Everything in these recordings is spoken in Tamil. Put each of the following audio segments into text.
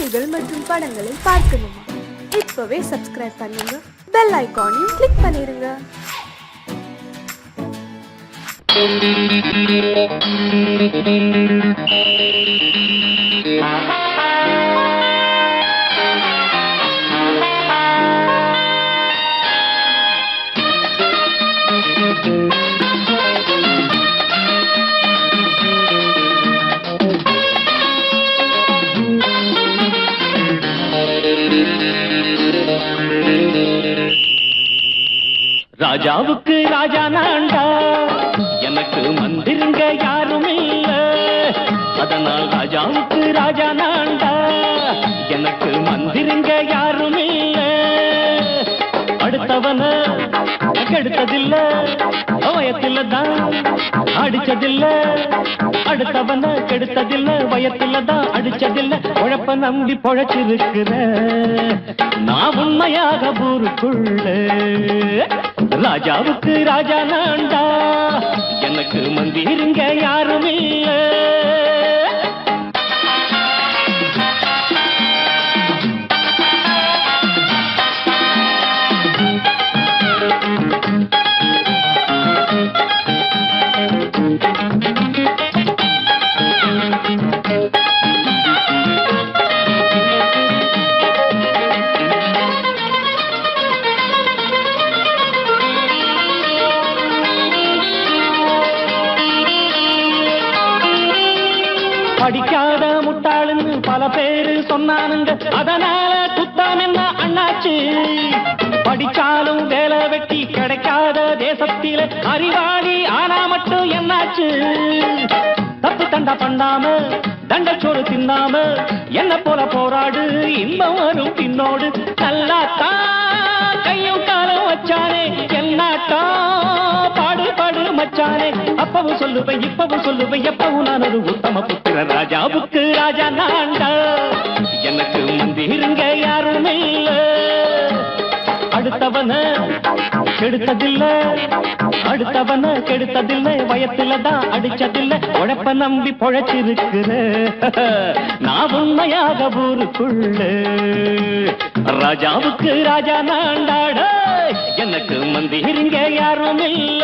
பாடல்கள் மற்றும் படங்களை பார்க்கணுமா? இப்பவே சப்ஸ்கிரைப் பண்ணுங்க, பெல் ஐகானையும் கிளிக் பண்ணிருங்க. ராஜாவுக்கு ராஜா நான்டா, எனக்கு மந்திருங்க யாரும் இல்ல. அதனால் ராஜாவுக்கு ராஜா நான்டா, எனக்கு மந்திருங்க யாரும் இல்ல. அடுத்தவன கெடுத்ததில்ல, வயத்தில தான் அடிச்சதில்ல. அடுத்தவன கெடுத்ததில்ல, வயத்தில தான் அடிச்சதில்ல. உழப்ப நம்பி பொழைச்சிருக்கிற நான் உண்மையாக ஊருக்குள்ள. ராஜாவுக்கு ராஜா நான்டா, எனக்கு மந்திருங்க யாரும் இல்ல. படிக்காத முட்டாளுன்னு பல பேரு சொன்னானுங்க, அதனால குத்தம் என்ன அண்ணாச்சு? படிச்சாலும் வேலை வெட்டி கிடைக்காத தேசத்தில அறிவாளி ஆனா மட்டும் என்னாச்சு? தப்பு தண்டா பண்ணாம தண்டச்சோறு தின்னாம என்ன போல போராடு, இன்பம் வரும் பின்னோடு. நல்லாத்தான் கையும் காலம் வச்சானே, என்னாட்டா பாடு பாடு மச்சானே. அப்பவும் சொல்லுவேன் இப்பவும் சொல்லுவேன், எப்பவும் நான் ஒரு உத்தம புத்திர. ராஜாவுக்கு ராஜா நான்டா, எனக்கு மந்திருங்க யாரும் இல்ல. அடுத்தவன கெடுத்ததில்ல, அடுத்தவன கெடுத்ததில்லை, வயத்தில தான் அடிச்சதில்ல. உழைப்ப நம்பி பொழைச்சிருக்கிற நான் உண்மையாக ஊருக்குள்ள. ராஜாவுக்கு ராஜா நான்டாட, எனக்கு மந்திருங்க யாரும் இல்ல.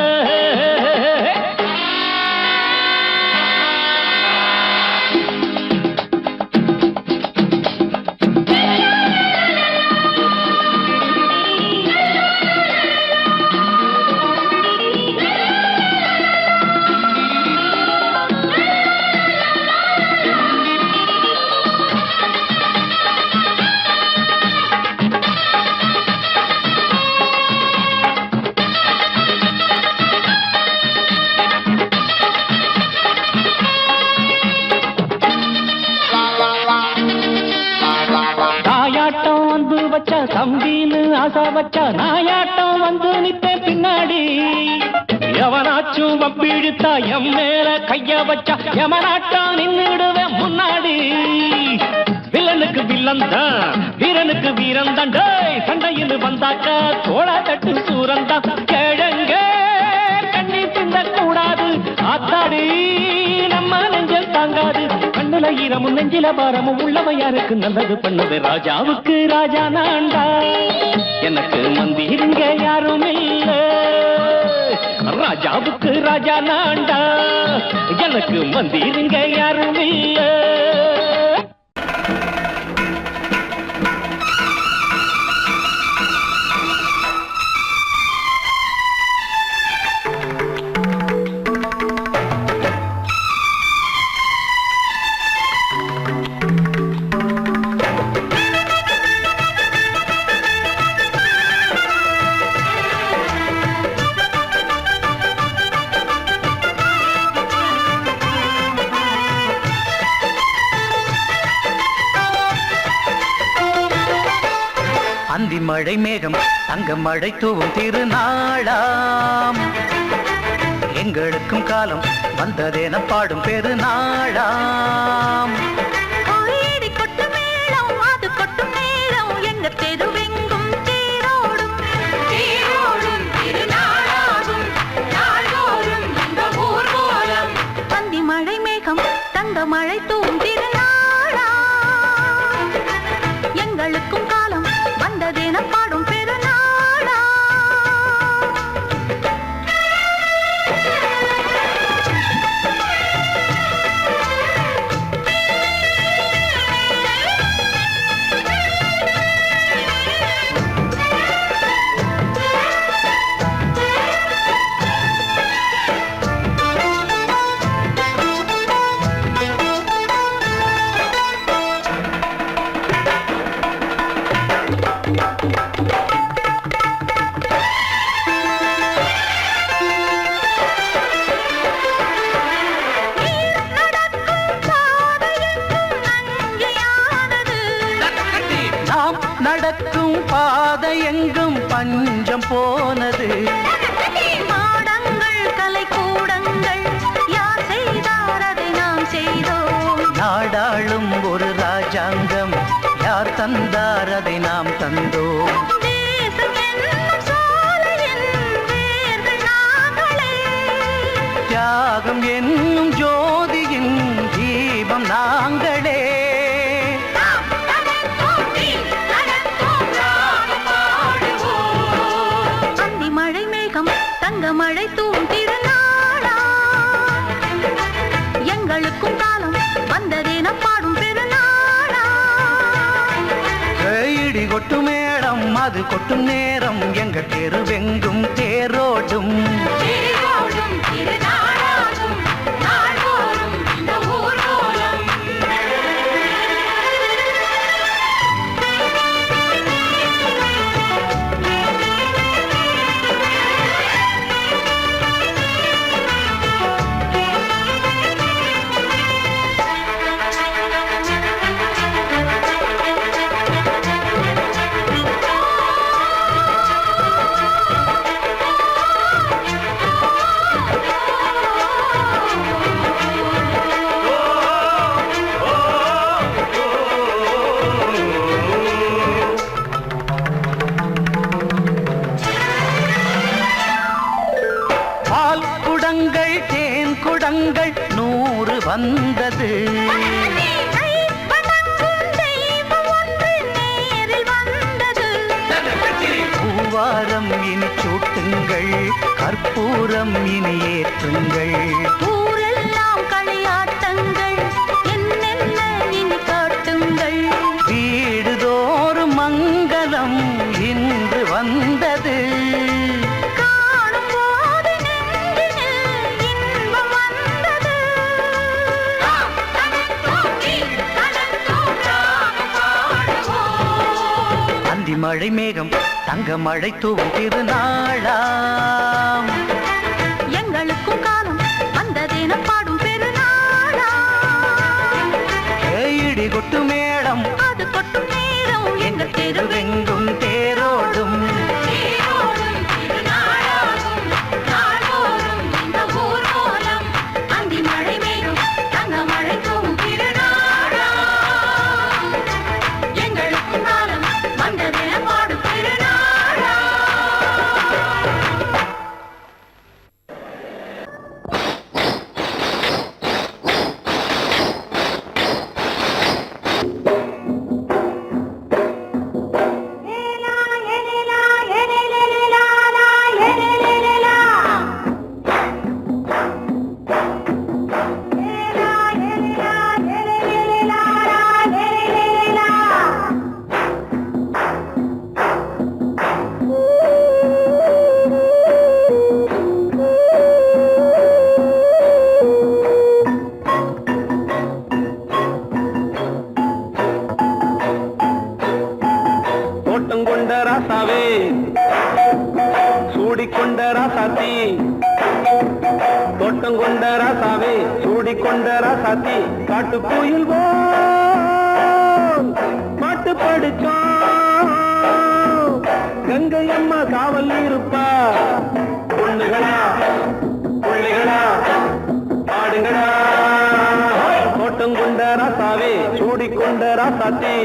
தம்பின்னு ஆசா வச்சா நாயாட்டம் வந்து நிப்பேன் பின்னாடி. எவனாச்சும் வப்பிழுத்தா எம் மேல கைய வச்சா எமனாட்டம் நின்னுடுவேன் முன்னாடி. வில்லனுக்கு வில்லன் தான், வீரனுக்கு வீரன் தான். சண்டையில் வந்தாக்கா தோளா தட்டு சூரன் தான். கிழங்க கண்ணி தின்ன கூடாது, ஆத்தாடி நம்ம நெஞ்சல் தாங்காது. கண்ணுல ஈரமும் நெஞ்சில பாரமும் உள்ளவன் யாருக்கு நல்லது பண்ணது. ராஜாவுக்கு ராஜா நான்டா, எனக்கு மந்திருங்க யாரும் இல்ல. ராஜாவுக்கு ராஜா நான்டா, எனக்கு மந்திருங்க யாரும் இல்ல. அந்தி மழை மேகம் தங்க மழை தூவும் திருநாளாம், எங்களுக்கும் காலம் வந்ததென பாடும் பெருநாளாம். மழை தூவும் திருநாளாம். நடக்கும் பாதை எங்கும் பஞ்சம் போனது. மாடங்கள் கலை கூடங்கள் யார் செய்தார் அதை நாம் செய்தோம். நாடாளும் ஒரு ராஜாங்கம் யார் தந்தார் அதை நாம் தந்தோம். தேசம் என்னும் சோலையின் வேர்கள் நாங்களே. தியாகம் என்னும் ஜோதியின் தீபம் நாங்களே. அந்தி மழை மேகம் தங்க மழை தூவும் திருநாளா. எங்களுக்கும் காலம் வந்ததென பாடும் பெருநாளா. இடி கொட்டும் மேடம் அது கொட்டும் நேரம் எங்க தெருவெங்கும் தேரோடும். தேரோடும் திருநாளாகும் நாள்தோறும் இந்த ஊர்வலம். பால் குடங்கள் தேன் குடங்கள் 100 வந்தது. பூவாரம் இனி சூட்டுங்கள் கற்பூரம் இனி ஏற்றுங்கள். ஊரெல்லாம் களியாட்டங்கள் என்னென்ன இனி காட்டுங்கள். வீடுதோறும் மங்களம் இன்று வந்தது. காணும் போது நெஞ்சினில் இன்பம் வந்தது. அந்தி மழை மேகம் தங்க மழை தூவும் திருநாளாம். எங்களுக்கும் காலம் வந்ததென பாடும் பெருநாளா. இடி கொட்டு மேடம் அது கொட்டும் நேரம் எங்கள் தெருவெங்கும் தேரோடும். தேரோடும் திருநாளாகும் நாள்தோறும் இந்த ஊர்வலம். அந்தி மழை மேகம் தங்க மழை தூவும் திருநாளா. எங்களுக்கும் காலம் வந்ததென பாடும் திருநாளா. தோட்டம் கொண்ட ராசாவே சூடிக்கொண்ட ராசாத்தி. தோட்டம் கொண்ட ராசாவே சூடிக்கொண்ட ராசாத்தி. காட்டு கோயில் பாட்டு படிச்சோம். கங்கை அம்மா காவல் இருப்பா. பொண்ணுகளா பிள்ளைகளா ஆடுங்களா. தோட்டம் கொண்ட ராசாவே சூடிக்கொண்ட ராசாத்தி.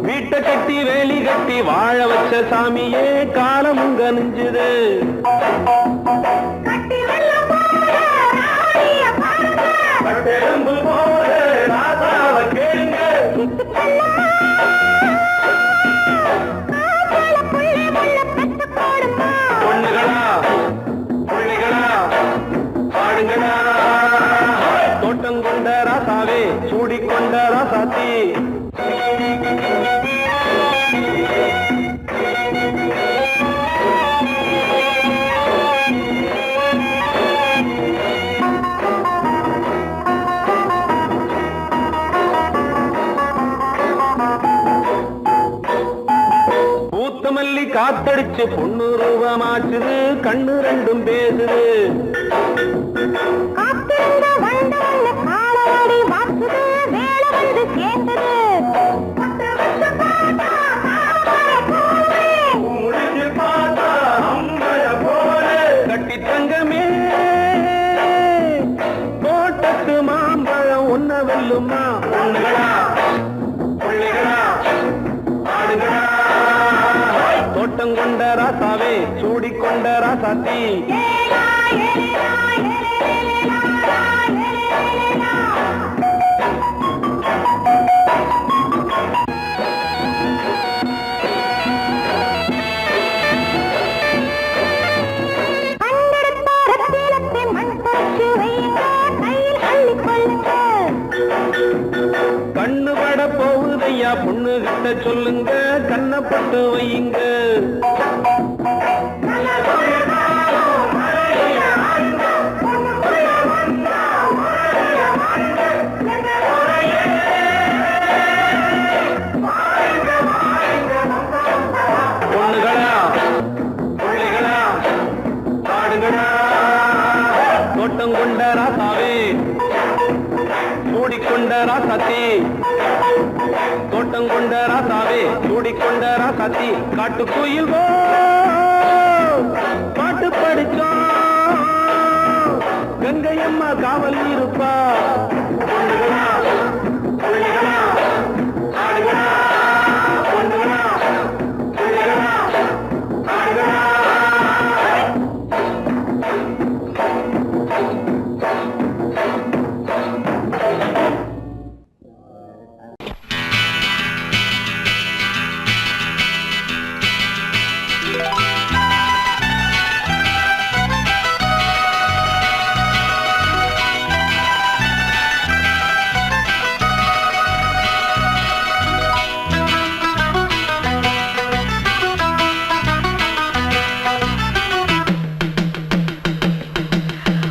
வீட்டை கட்டி வேலி கட்டி வாழ வச்ச சாமியே காலமும் கனிஞ்சுது. கட்டெலும்பு போல ராசாவை கேளுங்க. பொண்ணுகளா பிள்ளைகளா பாடுங்களா. தோட்டம் கொண்ட ராசாவே சூடிக்கொண்ட ராசாத்தி. காத்தடிச்சு பொண்ணு ரூபமாச்சுது கண்ணு ரெண்டும் பேசுது காத்திருந்த வண்டு வந்து காலவாடி வாக்குது வேலை வந்து சேர்ந்தது கட்டி தங்கமே தோட்டத்து மாம்பழம் ஒன்ன வெல்லுமா பொண்ணுகளா பிள்ளைகளா ஆடுகளா தோட்டம் கொண்ட ராசாவே சூடிக்கொண்ட ராசாத்தி கண்ணு பட போகுதையா பொண்ணு கிட்ட சொல்லுங்க கண்ணப்பட்டு வையுங்க பொண்ணுகளா பிள்ளைகளா ஆடுகளா தோட்டம் கொண்ட ராசாவே சூடிக்கொண்ட ராசாத்தி தோட்டம் கொண்ட ராசாவே சூடிக்கொண்ட ராசாத்தி காட்டு கோயில் பாட்டு படிச்சோம் கங்கையம்மா காவல் இருப்பா பொண்ணுகளா பிள்ளைகளா ஆடுகளா பொண்ணுகளா பிள்ளைகளா ஆடுகளா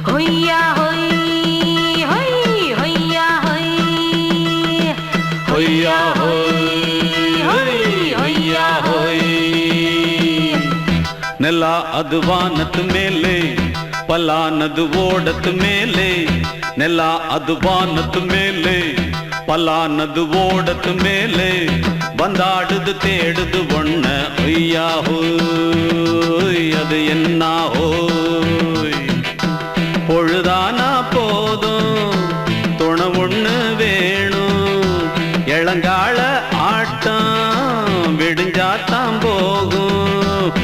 ஹொய்யா ஹொய் ஹொய் ஹொய்யா ஹொய் ஹொய்யா ஹொய் ஹொய்யா ஹொய் ನೆಲ ಅದು ವಾನದ ಮೇಲೆ ಪಲಾನದು ಓಡದ ಮೇಲೆ ನೆಲ ಅದು ವಾನದ ಮೇಲೆ ಪಲಾನದು ಓಡದ ಮೇಲೆ ಬಂದಾಡುದು தேடுது ஒண்ண ஒய்யா ஹோய் அது என்ன ஹோய் பொழுதானா போதும் துணை ஒண்ணு வேணும் இளங்கால ஆட்டம் விடிஞ்சாத்தான் போகும்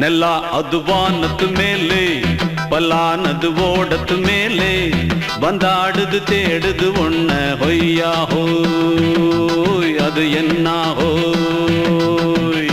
ನೆಲ ಅದು ವಾನದ ಮೇಲೆ ಪಲಾನದು ಓಡದ ಮೇಲೆ ಬಂದಾಡುದು தேடுது ஒண்ண ಹೊಯ್ಯಾ ஹோய் அது என்ன ஹோய்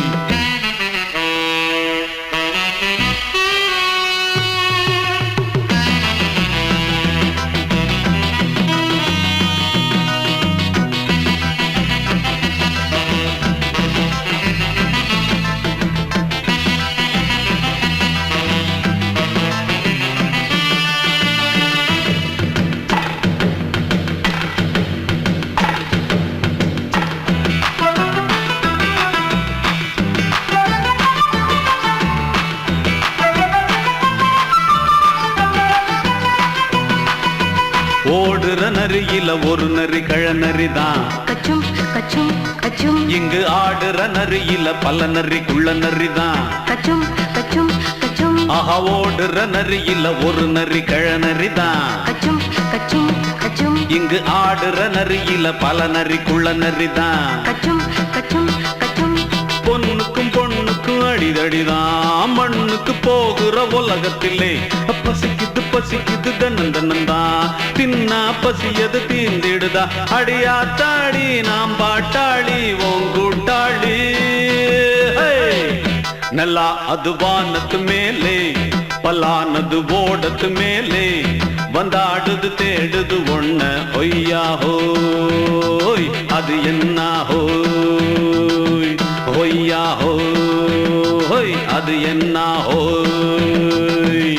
ஓடுற நரியில ஒரு நரி கழநரிதான் கச்சும் கச்சும் கச்சும் இங்கு ஆடுற நரியில பல நரிக்குள்ள நரிதான் கச்சும் கச்சும் கச்சும் ஆஹா ஓடுற நரியில ஒரு நரி கழநரிதான் கச்சும் கச்சும் கச்சும் இங்கு ஆடுற நரியில பல நரிக்குள்ள நரிதான் கச்சும் கச்சும் கச்சும் பொண்ணுக்கும் பொண்ணுக்கும் அடிதடிதான் மண்ணுக்கு போகிற உலகத்திலே பசிக்குது பசிக்குது தன்னந்தனந்தான் தின்னா பசியது தீந்திடுதா அடியாத்தாடி நாம் பாட்டாளி ஓங்கூட்டாளி ನೆಲ ಅದು ವಾನದ ಮೇಲೆ ಪಲಾನದು ಓಡದ ಮೇಲೆ ಬಂದಾಡುದು தேடுது ஒண்ண ஒய்யா ஹோய் அது என்ன ஹோய் ஒய்யா ஹோய் அது என்ன ஹோய்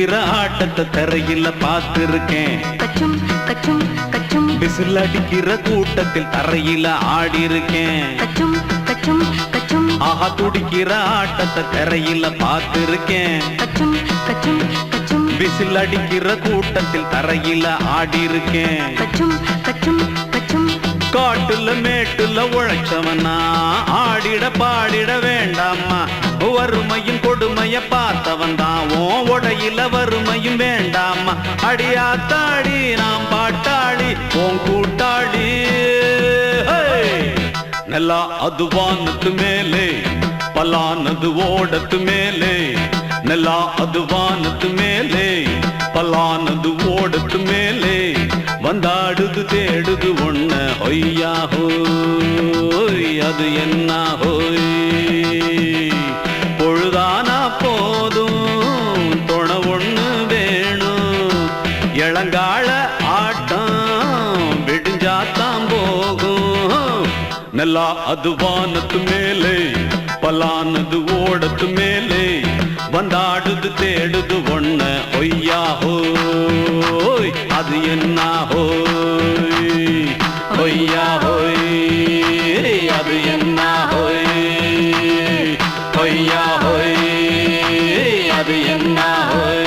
துடிக்கிற ஆட்டத்தை தரையில பார்த்திருக்கேன். கச்சும் கச்சும் கச்சும் விசில் அடிக்கிற கூட்டத்தில் தரையில ஆடி இருக்கேன். கச்சும் கச்சும் கச்சும் ஆஹா துடிக்கிற ஆட்டத்தை தரையில பார்த்திருக்கேன். கச்சும் கச்சும் கச்சும் விசில் அடிக்கிற கூட்டத்தில் தரையில ஆடி இருக்கேன். கச்சும் கச்சும் கச்சும் காட்டுல மேட்டுல உழைச்சவனா ஆடிட பாடிட வேண்டாமா. வறுமையும் கொடுமைய பார்த்தவன் தான் உடையில வறுமையும் வேண்டாமா. அடியாத்தாடி நாம் பாட்டாளி உன் கூட்டாளி. நல்லா அது வானத்து மேலே பலானது ஓடத்து மேலே. நல்லா அது வானத்து மேலே பலானது ஓடத்து மேலே. வந்தாடுது தேடுது ஒண்ண ஒய்யா ஹோய் அது என்ன ஹோய். பொழுதானா போதும் துணை ஒண்ணு வேணும். இளங்கால ஆட்டம் விடிஞ்சாத்தான் போகும். நல்லா அது வானத்து மேலே பலானது ஓடத்து மேலே. வந்தாடுது தேடுது ஒண்ண ஒய்யா ஹோய் அது என்ன ஹோய். ஒய்யா ஹோய் அது என்ன ஹோய். ஒய்யா ஹோய் அது என்ன ஹோய்.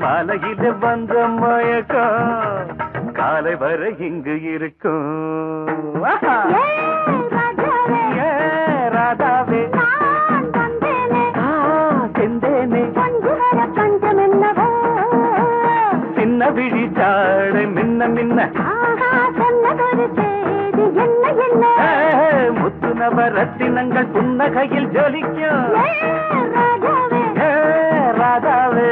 மாலையில வந்த மயக்கம் காலை வரை இங்கு இருக்கும். ராதாவே செந்தேனே சின்ன விழி சாடை மின்ன மின்ன முத்து நவரத்தினங்கள் புன்னகையில் ஜொலிக்கும். ராதாவே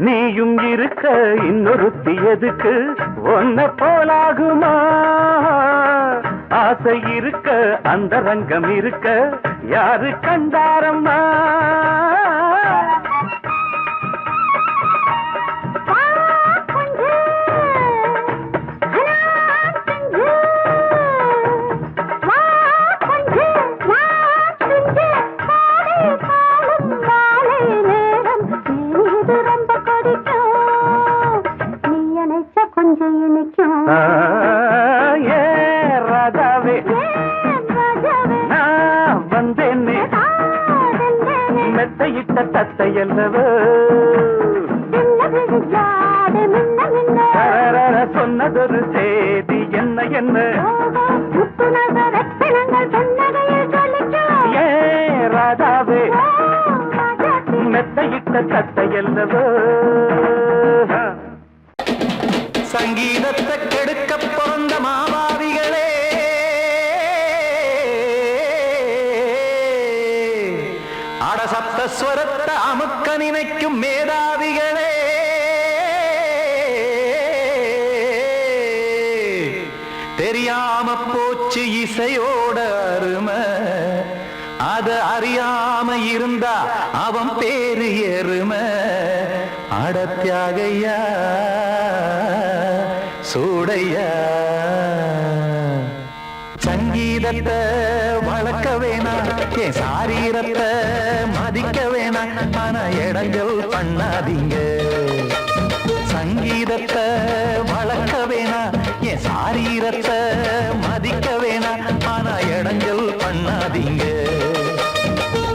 நீயும் இருக்க இன்னொருத்தி எதுக்கு ஒன்ன போலாகுமா? ஆசை இருக்க அந்த ரங்கம் இருக்க யாரு கண்டாரம்மா ராஜாவே நான் வந்தேன்னே மெத்தையிட்ட தத்தை அல்லவோ சொன்னதொரு செய்தி என்ன என்ன ஏ ராஜாவே மெத்தையிட்ட தத்தை அல்லவோ சங்கீதத்தை கெடுக்க பிறந்த மாபாவிகளே அடசப்தஸ்வரத்தை அமுக்க நினைக்கும் மேதாவிகளே தெரியாம போச்சு இசையோட அருமை அத அறியாம இருந்தா அவன் பேரு எருமை அடத்தியாகையா சூடையா சங்கீதத்தை வளர்க்க வேணாம் என் சாரீரத்தை மதிக்க வேணாம் ஆனா இடங்கள் பண்ணாதீங்க சங்கீதத்தை வளர்க்க வேணாம் என் சாரீரத்தை மதிக்க வேணாம் ஆனா இடங்கள் பண்ணாதீங்க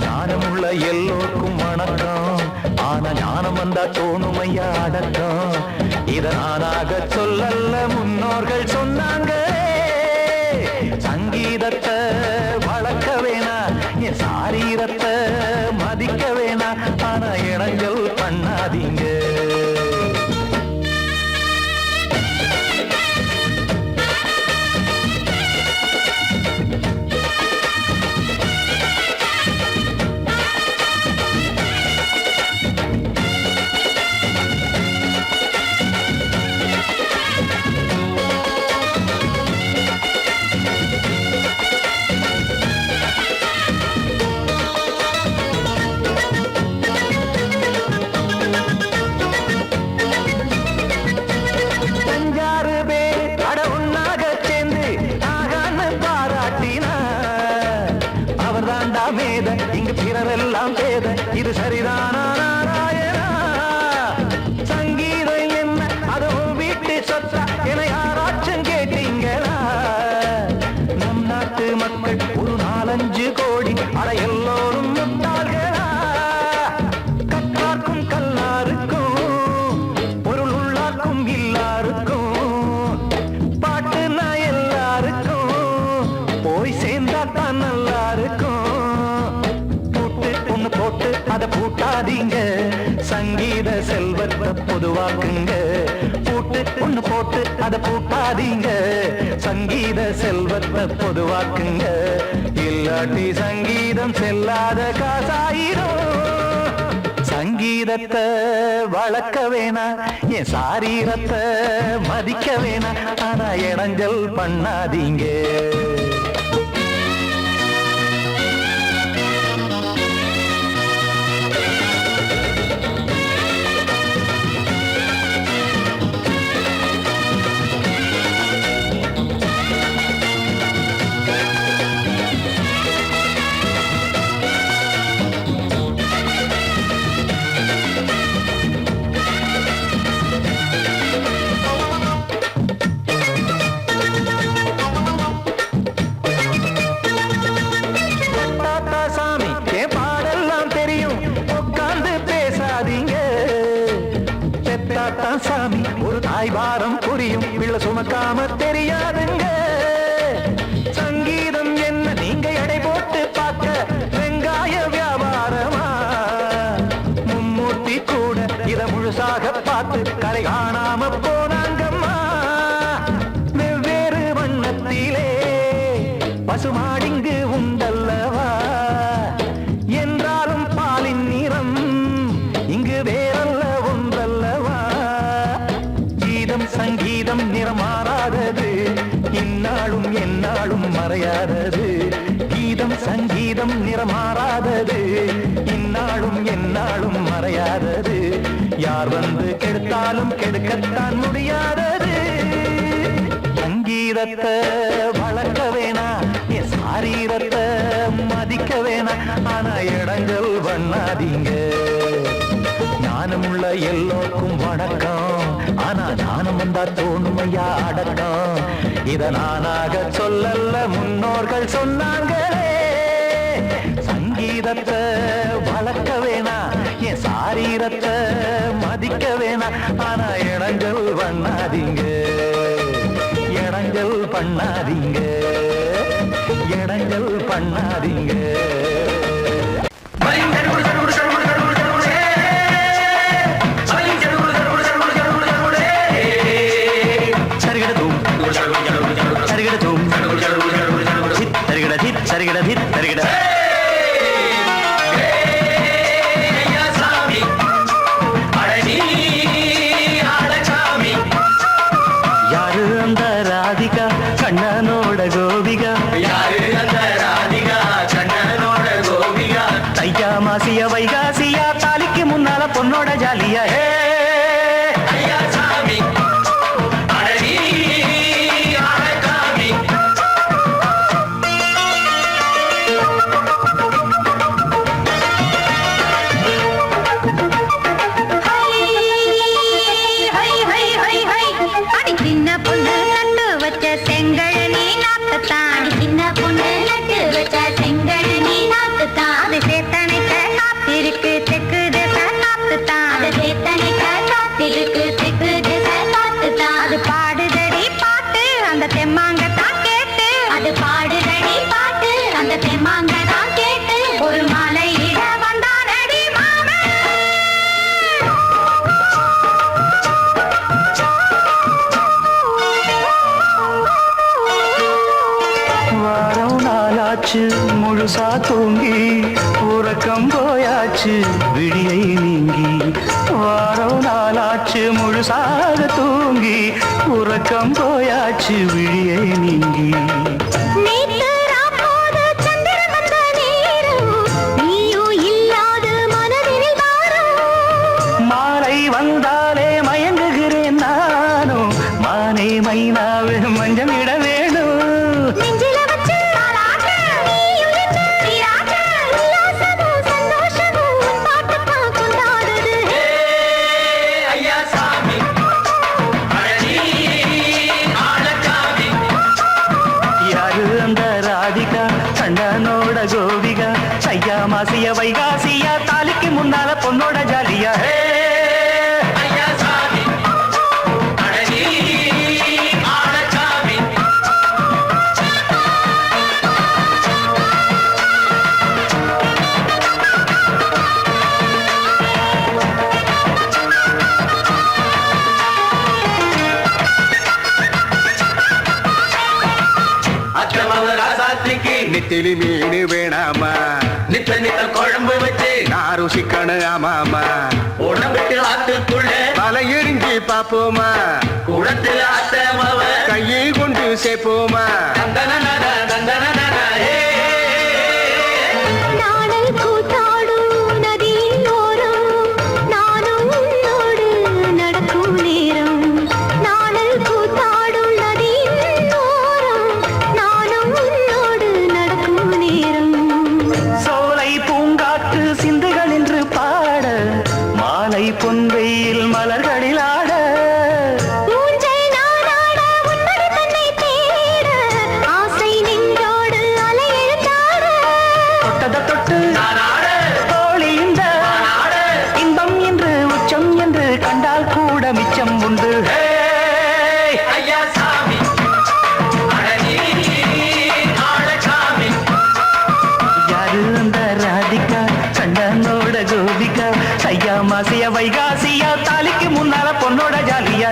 ஞானமுள்ள எல்லோருக்கும் வணக்கம் ஆனா ஞானம் வந்தா தோணுமையா அடக்கம் இத நானாக சொல்லல்ல முன்னோர்கள் சொன்னாங்க சங்கீதத்தை வளர்க்க வேணா என் சாரீரத்தை மதிக்க வேணா ஆனா இடங்கள் பண்ணாதீங்க இங்கு பிறரெல்லாம் பேத இது சரிதானா நாராயணா சங்கீதம் என்ன அதுவும் வீட்டு சொத்தா என யாராச்சும் கேட்டீங்களா நம் நாட்டு மக்கள் ஒரு 4-5 கோடி அட எல்லோரும் முட்டாள்களா கற்றார்க்கும் கல்லாருக்கும் பொருள் உள்ளார்க்கும் இல்லாருக்கும் பாட்டுனா எல்லாருக்கும் போய் சேர்ந்தா தான் நல்லா இருக்கும் போட்டு அத பூட்டாதீங்க சங்கீத செல்வத்தை பொதுவாக்குங்க பூட்டு ஒண்ணு போட்டு அத பூட்டாதீங்க சங்கீத செல்வத்தை பொதுவாக்குங்க இல்லாட்டி சங்கீதம் செல்லாத காசாயிரும் சங்கீதத்தை வளர்க்க வேணா என் சாரீரத்தை மதிக்க வேணா ஆனா இடைஞ்சல் பண்ணாதீங்க சாமி ஒரு தாய் பாரம் புரியும் பிள்ளை சுமக்காம தெரியாதுங்க சங்கீதம் என்ன நீங்க எடை போட்டு பார்க்க வெங்காய வியாபாரமா மும்மூர்த்தி கூட இத முழுசாக பார்த்து கரை காணாம போனாங்கம்மா வெவ்வேறு வண்ணத்திலே பசுமாடிங்கு உண்டல்லவா என்றாலும் பாலின் நிறம் இங்கு வேறல்ல ஒன்றல்லவா சங்கீதம் நிறமாறாதது இந்நாளும் எந்நாளும் மறையாதது கீதம் சங்கீதம் நிறம் ஞாபகம் என்னாலும் மறையாதது. யார் வந்து கெடுத்தாலும் கெடுக்கத்தான் முடியாதது. சங்கீதத்தை வளர்க்க வேணா, என் சாரீரத்தை மதிக்க வேணா. ஆனா இடங்கள் பண்ணாதீங்க. ஞானமுள்ள எல்லோருக்கும் வணக்கம். ஆனா ஞானம் வந்தா தோணுமையா அடக்கம். இத நானாக சொல்லல, முன்னோர்கள் சொன்னாங்களே. சங்கீதத்தை வளர்க்க வேணா, என் சாரீரத்தை மதிக்க வேணா. ஆனா இடங்கள் பண்ணாதீங்க, இடங்கள் பண்ணாதீங்க, இடங்கள் பண்ணாதீங்க. யாரு அந்த ராதிகா கண்ணனோட கோபிகா? யாரு அந்த ராதிகா கண்ணனோட கோபிகா? தையா மாசிய வைகாசியா தாலிக்கு முன்னால பொண்ணோட ஜாலியா. முழுசா தூங்கி உறக்கம் போயாச்சு விடியை நீங்கி. வாரம் நாளாச்சு முழுசாக தூங்கி உறக்கம் போயாச்சு விடியை நீங்கி. மாலை வந்தாலே மயங்குகிறேன் நானும். மானை மைனாவே மஞ்சள் இட வேணும். கண்ணனோட கோபிகா தையா மாசிய வைகாசியா தாலிக்கு முன்னால பொண்ணோட ஜாலியா. நெத்திலி மீனு வேணாமா, நித்த நித்த குழம்பு வச்சு நான் ருசிக்கணும். ஆமாமா, உடம்புக்கு ஆத்துக்குள்ள பல எரிஞ்சு பாப்போமா, குடத்துல அத்தமாவ கையை கொண்டு சேர்ப்போமா. பொன்வெயில் மலர்களில் ஆட தொட்டத தொட்டு தோழி இந்த இன்பம் என்று உச்சம் என்று கண்டால் கூட மிச்சம் உண்டு. யாரு அந்த ராதிகா கண்ணனோட கோபிகா தையா மாசிய வைகாசியா தாலிக்கு முன்னால பொண்ணோட ஜாலியா.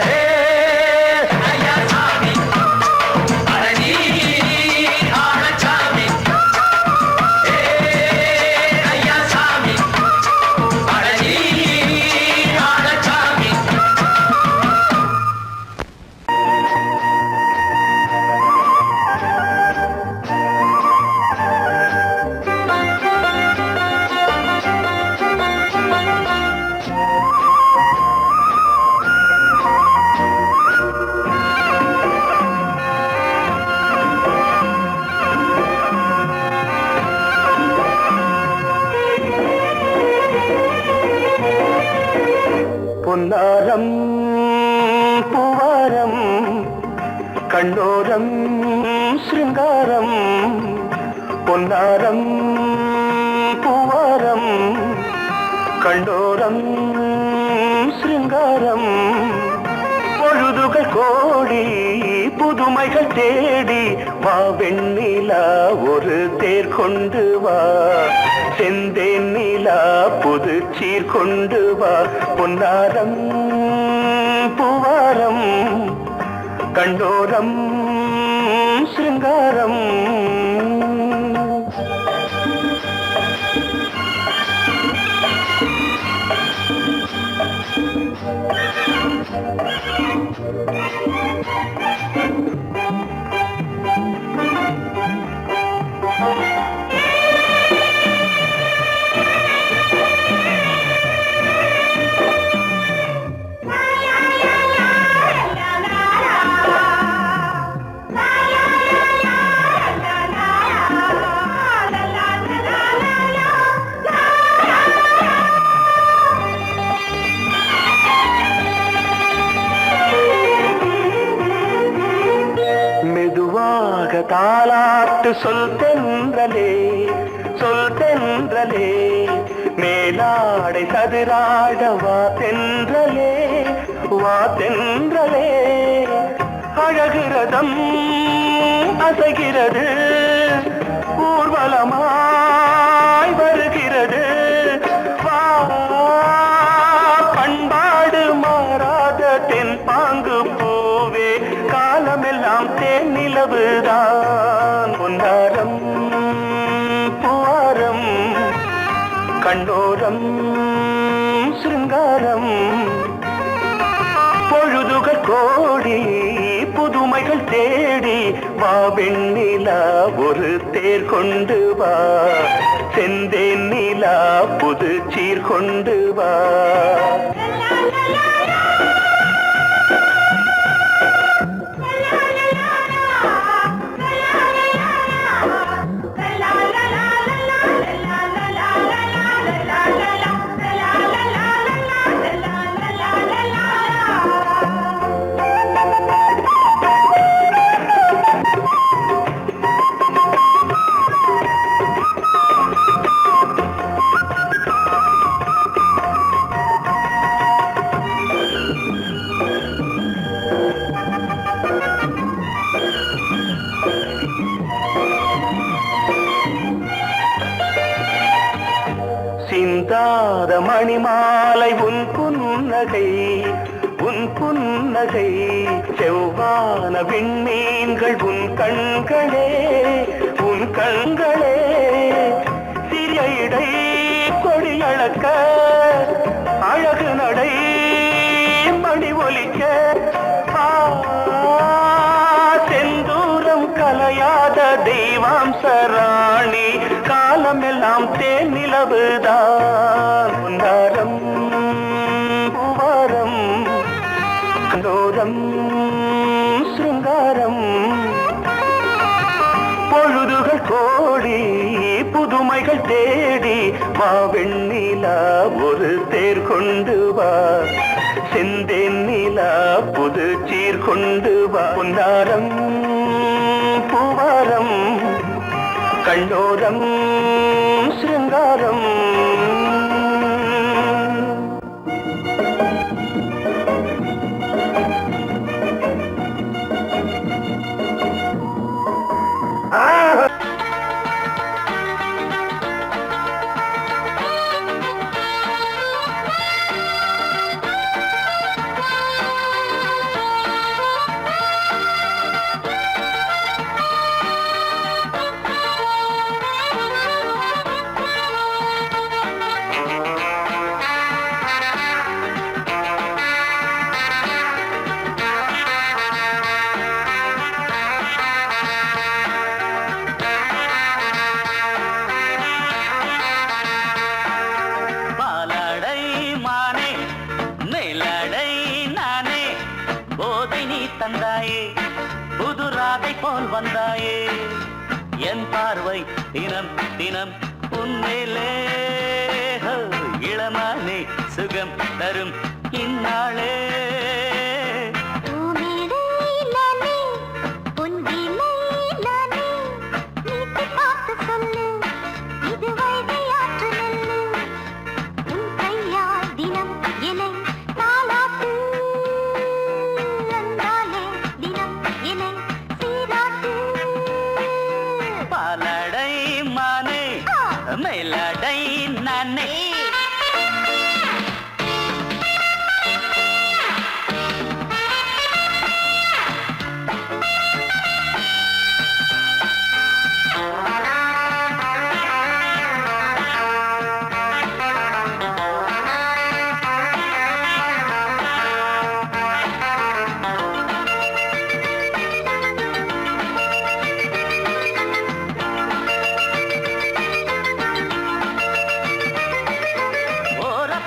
பொன்னாரம் பூவாரம் கண்ணோரம் சிருங்காரம் பொன்னாரம் பூவாரம் கண்ணோரம் சிருங்காரம் பொழுதுகள் கோடி புதுமைகள் தேடி வா வெண்ணிலா ஒரு தேர் கொண்டு வா செந்தேன் நிலா புது சீர் கொண்டு வா பொன்னாரம் பூவாரம் கண்டோரம் சிருங்காரம் தாலாட்டு சொல் தென்றலே சொல் தென்றலே மேலாடை சதுராட வா தென்றலே வா தென்றலே அழகிறதம் அசைகிறது ஊர்வலமாய் வருகிறது வா பண்பாடு மாறாத தென் பாங்கு பூவே காலமெல்லாம் தேன் நிலவுதான் பொன்னாரம் பூவாரம் கண்ணோரம் சிருங்காரம் பொழுதுகள் கோடி புதுமைகள் தேடி வா வெண்ணிலா ஒரு தேர் கொண்டு வா செந்தேன் நிலா புது சீர் கொண்டு வா சிந்தாத மணிமாலை உன் புன்னகை உன் புன்னகை செவ்வான விண்மீன்கள் உன் கண்களே உன் கண்களே சிறிய இடை கொடியளக்க அழகு நடை மணி ஒலிக்க செந்தூரம் கலையாத தெய்வாம்சராணி காலமெல்லாம் தேன் நிலவுதான் பொன்னாரம் பூவாரம் கண்டோரம் சிருங்காரம் பொழுதுகள் கோடி புதுமைகள் தேடி வா வெண்ணிலா ஒரு தேர் கொண்டு வா செந்தேன் நிலா புது சீர் கொண்டு வா பொன்னாரம் பூவாரம் கண்டோரம் சிருங்காரம் தந்தாயே புது ராதை போல் வந்தாயே என் பார்வை தினம் தினம் உன்மேலே இளமானே சுகம் தரும் இந்நாளே பாலடை மானே மேலடை நானே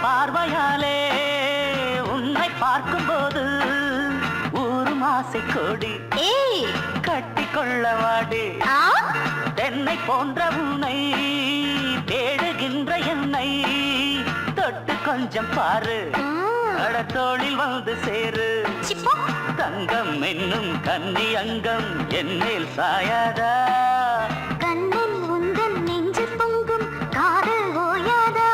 பார்வையாலே உன்னை பார்க்கும்போது ஊரும் ஆசை கொடி கட்டி கொள்ளவாடி தென்னை போன்ற உன்னை தேடுகின்ற என்னை தொட்டு கொஞ்சம் பாரு கடத்தோளில் வந்து சேரு தங்கம் என்னும் கன்னி அங்கம் என்னில் சாயாதா கண்ணில் உந்தன் நெஞ்சு பொங்கும் காதல் ஓயாதா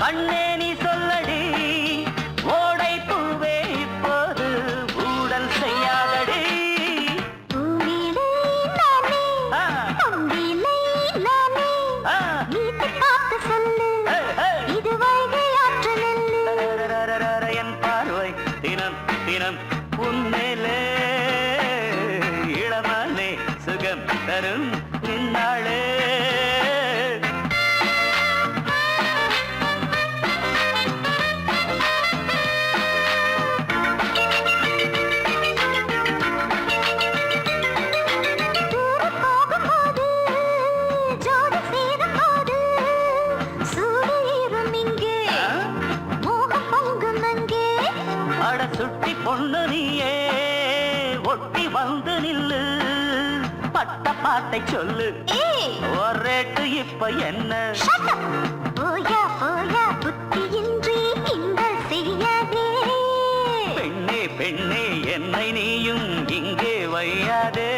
கண்ணே நீ சொல்லடி ஓடை பூவே இப்போது ஊடல் செய்யாதடி என் பார்வை தினம் தினம் உன்மேலே இளமானே சுகம் தரும் இந்நாளே சுட்டி பொண்ணு நீயே ஒட்டி வந்து நில்லு பட்ட பாட்டை சொல்லு ஒரேட்டு இப்ப என்ன போயா போயா புத்தியின்றி கிண்டல் செய்யாதே பெண்ணே பெண்ணே என்னை நீயும் இங்கே வையாதே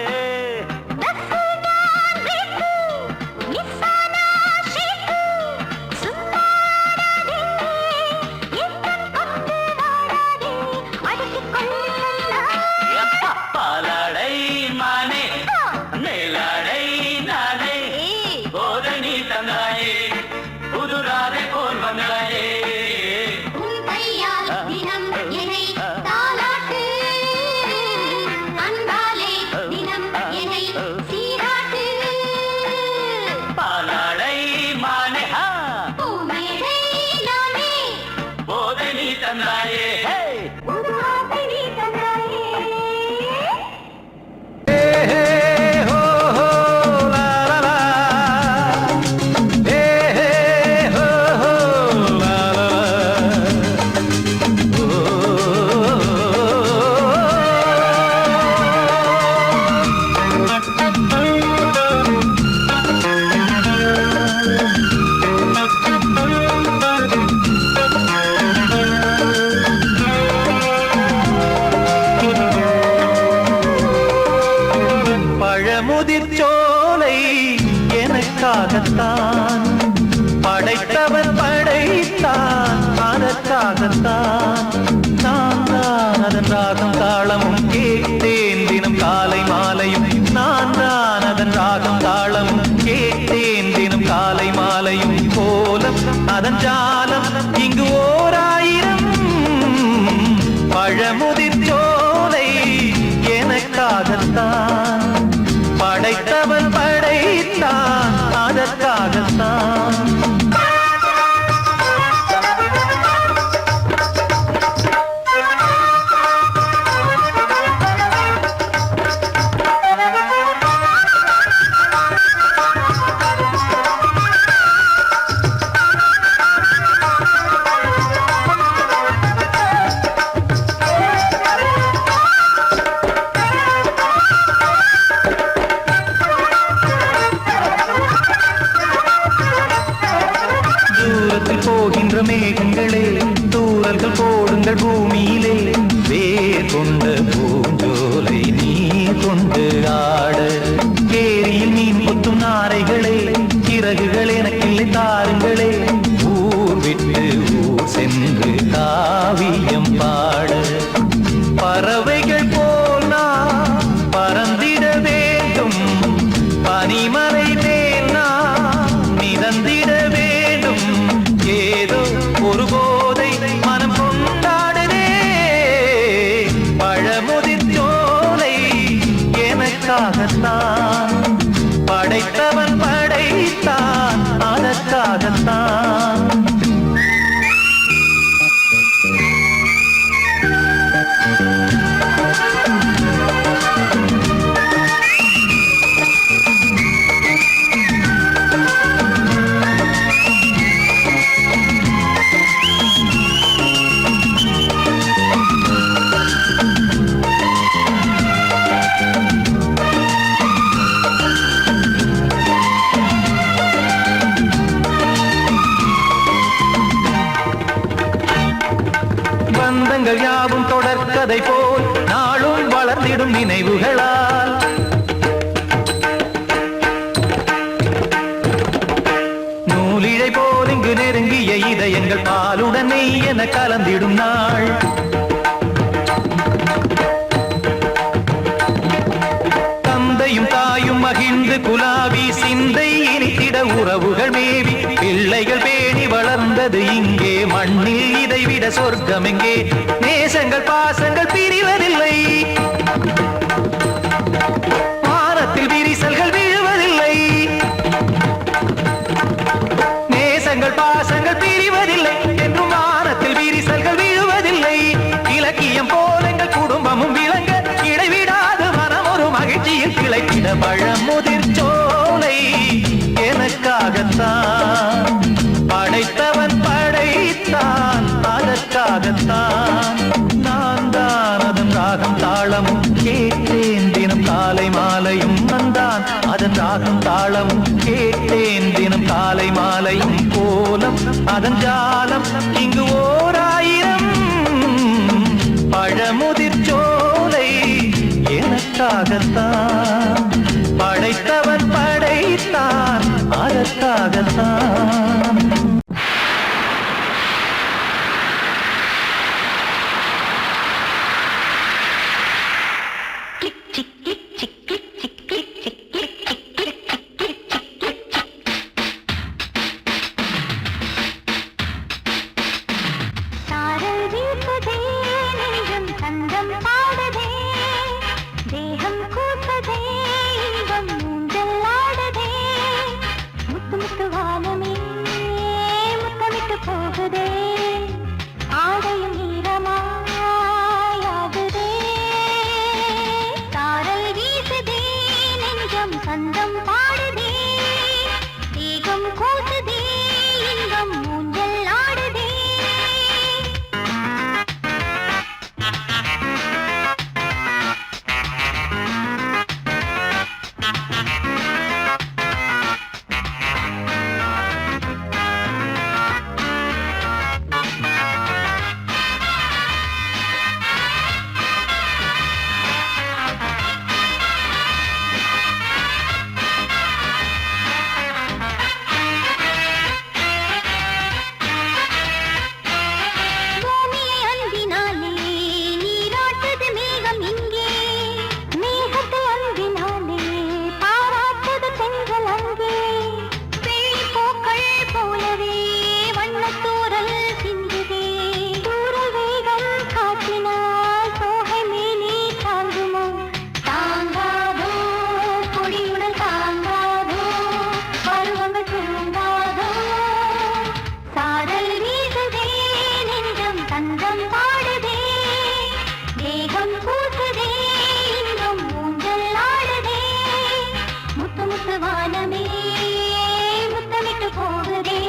பாலடை மானே மேலடை நானே போதை நீ தந்தாயே புதுராதை போல் வந்தாயே பாலடை மானே போதை நீ தந்தாயே முதிர்ச்சோலை எனக்காகத்தான் படைத்தவன் படைத்தான் அதற்காகத்தான் நான் தான் அதன் ராகம் தாளமும் கேட்டேன் தினம் காலை மாலையும் நான் தான் அதன் ராகம் தாளமும் கேட்டேன் தினம் காலை மாலையும் கோலம் அதன் ஜாலம் இங்கு ஓராயிரம் பழமுதிர்ச்சோலை எனக்காகத்தான் படைத்தவன் படைத்தான் அதற்காகத்தான் சொந்தங்கள் யாவும் தொடர்கதை போல் நாளும் வளர்ந்திடும் நினைவுகளால் நூலிழை போல் இங்கு நெருங்கிய இதயங்கள் பாலுடன் நெய் என கலந்திடும் நாள் தந்தையும் தாயும் மகிழ்ந்து குலாவி சிந்தை இனித்திட உறவுகள் மேவி பிள்ளைகள் பேணி வளர்ந்தது இங்கே மண்ணில் இதைவிட சொர்க்கம் எங்கே நேசங்கள் பாசங்கள் பிரிவதில்லை வானத்தில் விரிசல்கள் விழுவதில்லை நேசங்கள் பாசங்கள் பிரிவதில்லை என்றும் வானத்தில் விரிசல்கள் விழுவதில்லை இலக்கியம் போல எங்கள் குடும்பமும் விளங்க இடைவிடாது மனம் ஒரு மகிழ்ச்சியில் கிளைக்கிட பழமுதிர் சோலை எனக்காகத்தான் படைத்தவன் படைத்தான் அதற்காகத்தான் நான் தான் அதன் ராகம் தாளமும் கேட்டேன் தினம் காலை மாலையும் வந்தான் அதன் ராகம் தாளமும் கேட்டேன் தினம் காலை மாலையும் கோலம் அதன் ஜாலம் இங்கு ஓர் ஆயிரம் பழமுதிர் சோலை எனக்காகத்தான் படைத்தவன் படைத்தான் அதற்காகத்தான் சாரல் வீசுதே நெஞ்சம் சந்தம் பாடுதே தேகம் கூசுதே இன்பம் ஊஞ்சல் ஆடுதே முத்து முத்து வானமே முத்தமிட்டு போகுதே ஆடையும் ஈரமாயாகுதே சாரல் வீசுதே நெஞ்சம் சந்தம் பாடுதே தேகம் கூசுதே இன்பம் ஊஞ்சல் ஆடுதே பூமியை அன்பினாலே நீராட்டுது மேகம் இங்கே மேகத்தை அன்பினாலே பாராட்டுது பெண்கள் அங்கே வெள்ளி பூக்கள் போலவே வண்ணத்தூரல் சிந்துதே தூரல் வேகம் காற்றினால் தோகை மேலே தாங்குமோ தாங்காதோ கொடியுடன் தாங்காதோ பருவங்கள் தூங்காதோ சாரல் வீசுதே நெஞ்சம் தந்தம் பாடுதே தேகம் கூசுதே இன்பம் ஊஞ்சல் ஆடுதே முத்து முத்து வானமே முத்தமிட்டு போகுதே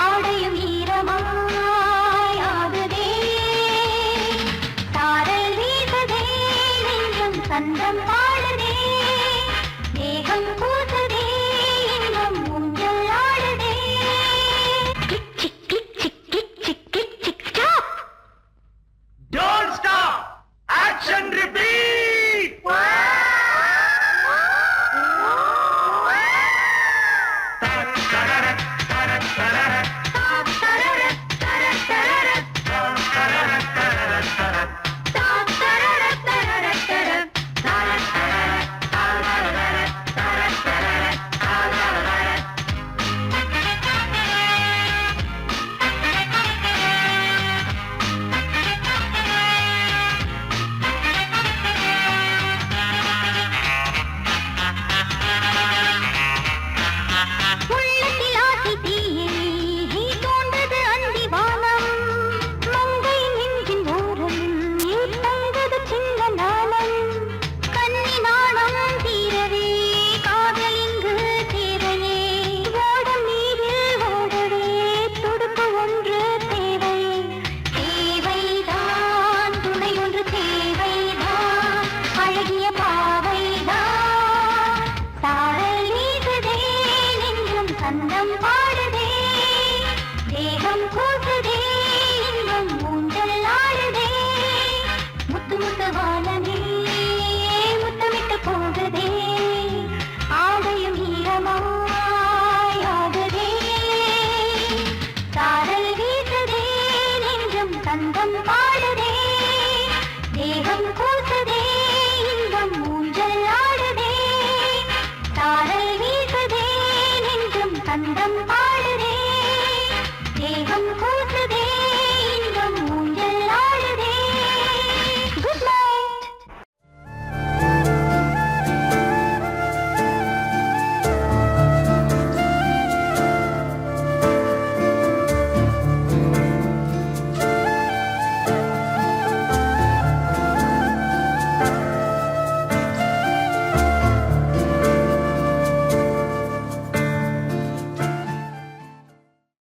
ஆடையும் ஈரமாயாகுதே சாரல் வீசுதே நெஞ்சம் தந்தம் பாடுதே தேகம் கூசுதே இன்பம் ஊஞ்சல் ஆடுதே கிக் சிக் கிக் சிக் கிக் சிக் கிக் சிக் stop Don't stop! Action repeat! உள்ளத்தில் ஆசை தீயே தோன்றது அந்தி வானம் மங்கை நெஞ்சின் ஓரம் தங்கது சின்ன நாணம் கண்ணி நாணம் தீரவே காதல் இங்கு தேவையே ஓடம் நீரில் ஓடவே துடுப்பு ஒன்று தேவையே தேவைதான் துணை ஒன்று தேவைதான் அழகிய பாவைதான் சாரல் வீசுதே நெஞ்சம் சந்தம் பாடுதே தேகம் கூசுதே இன்பம் ஊஞ்சல் ஆடுதே ஆடுவானே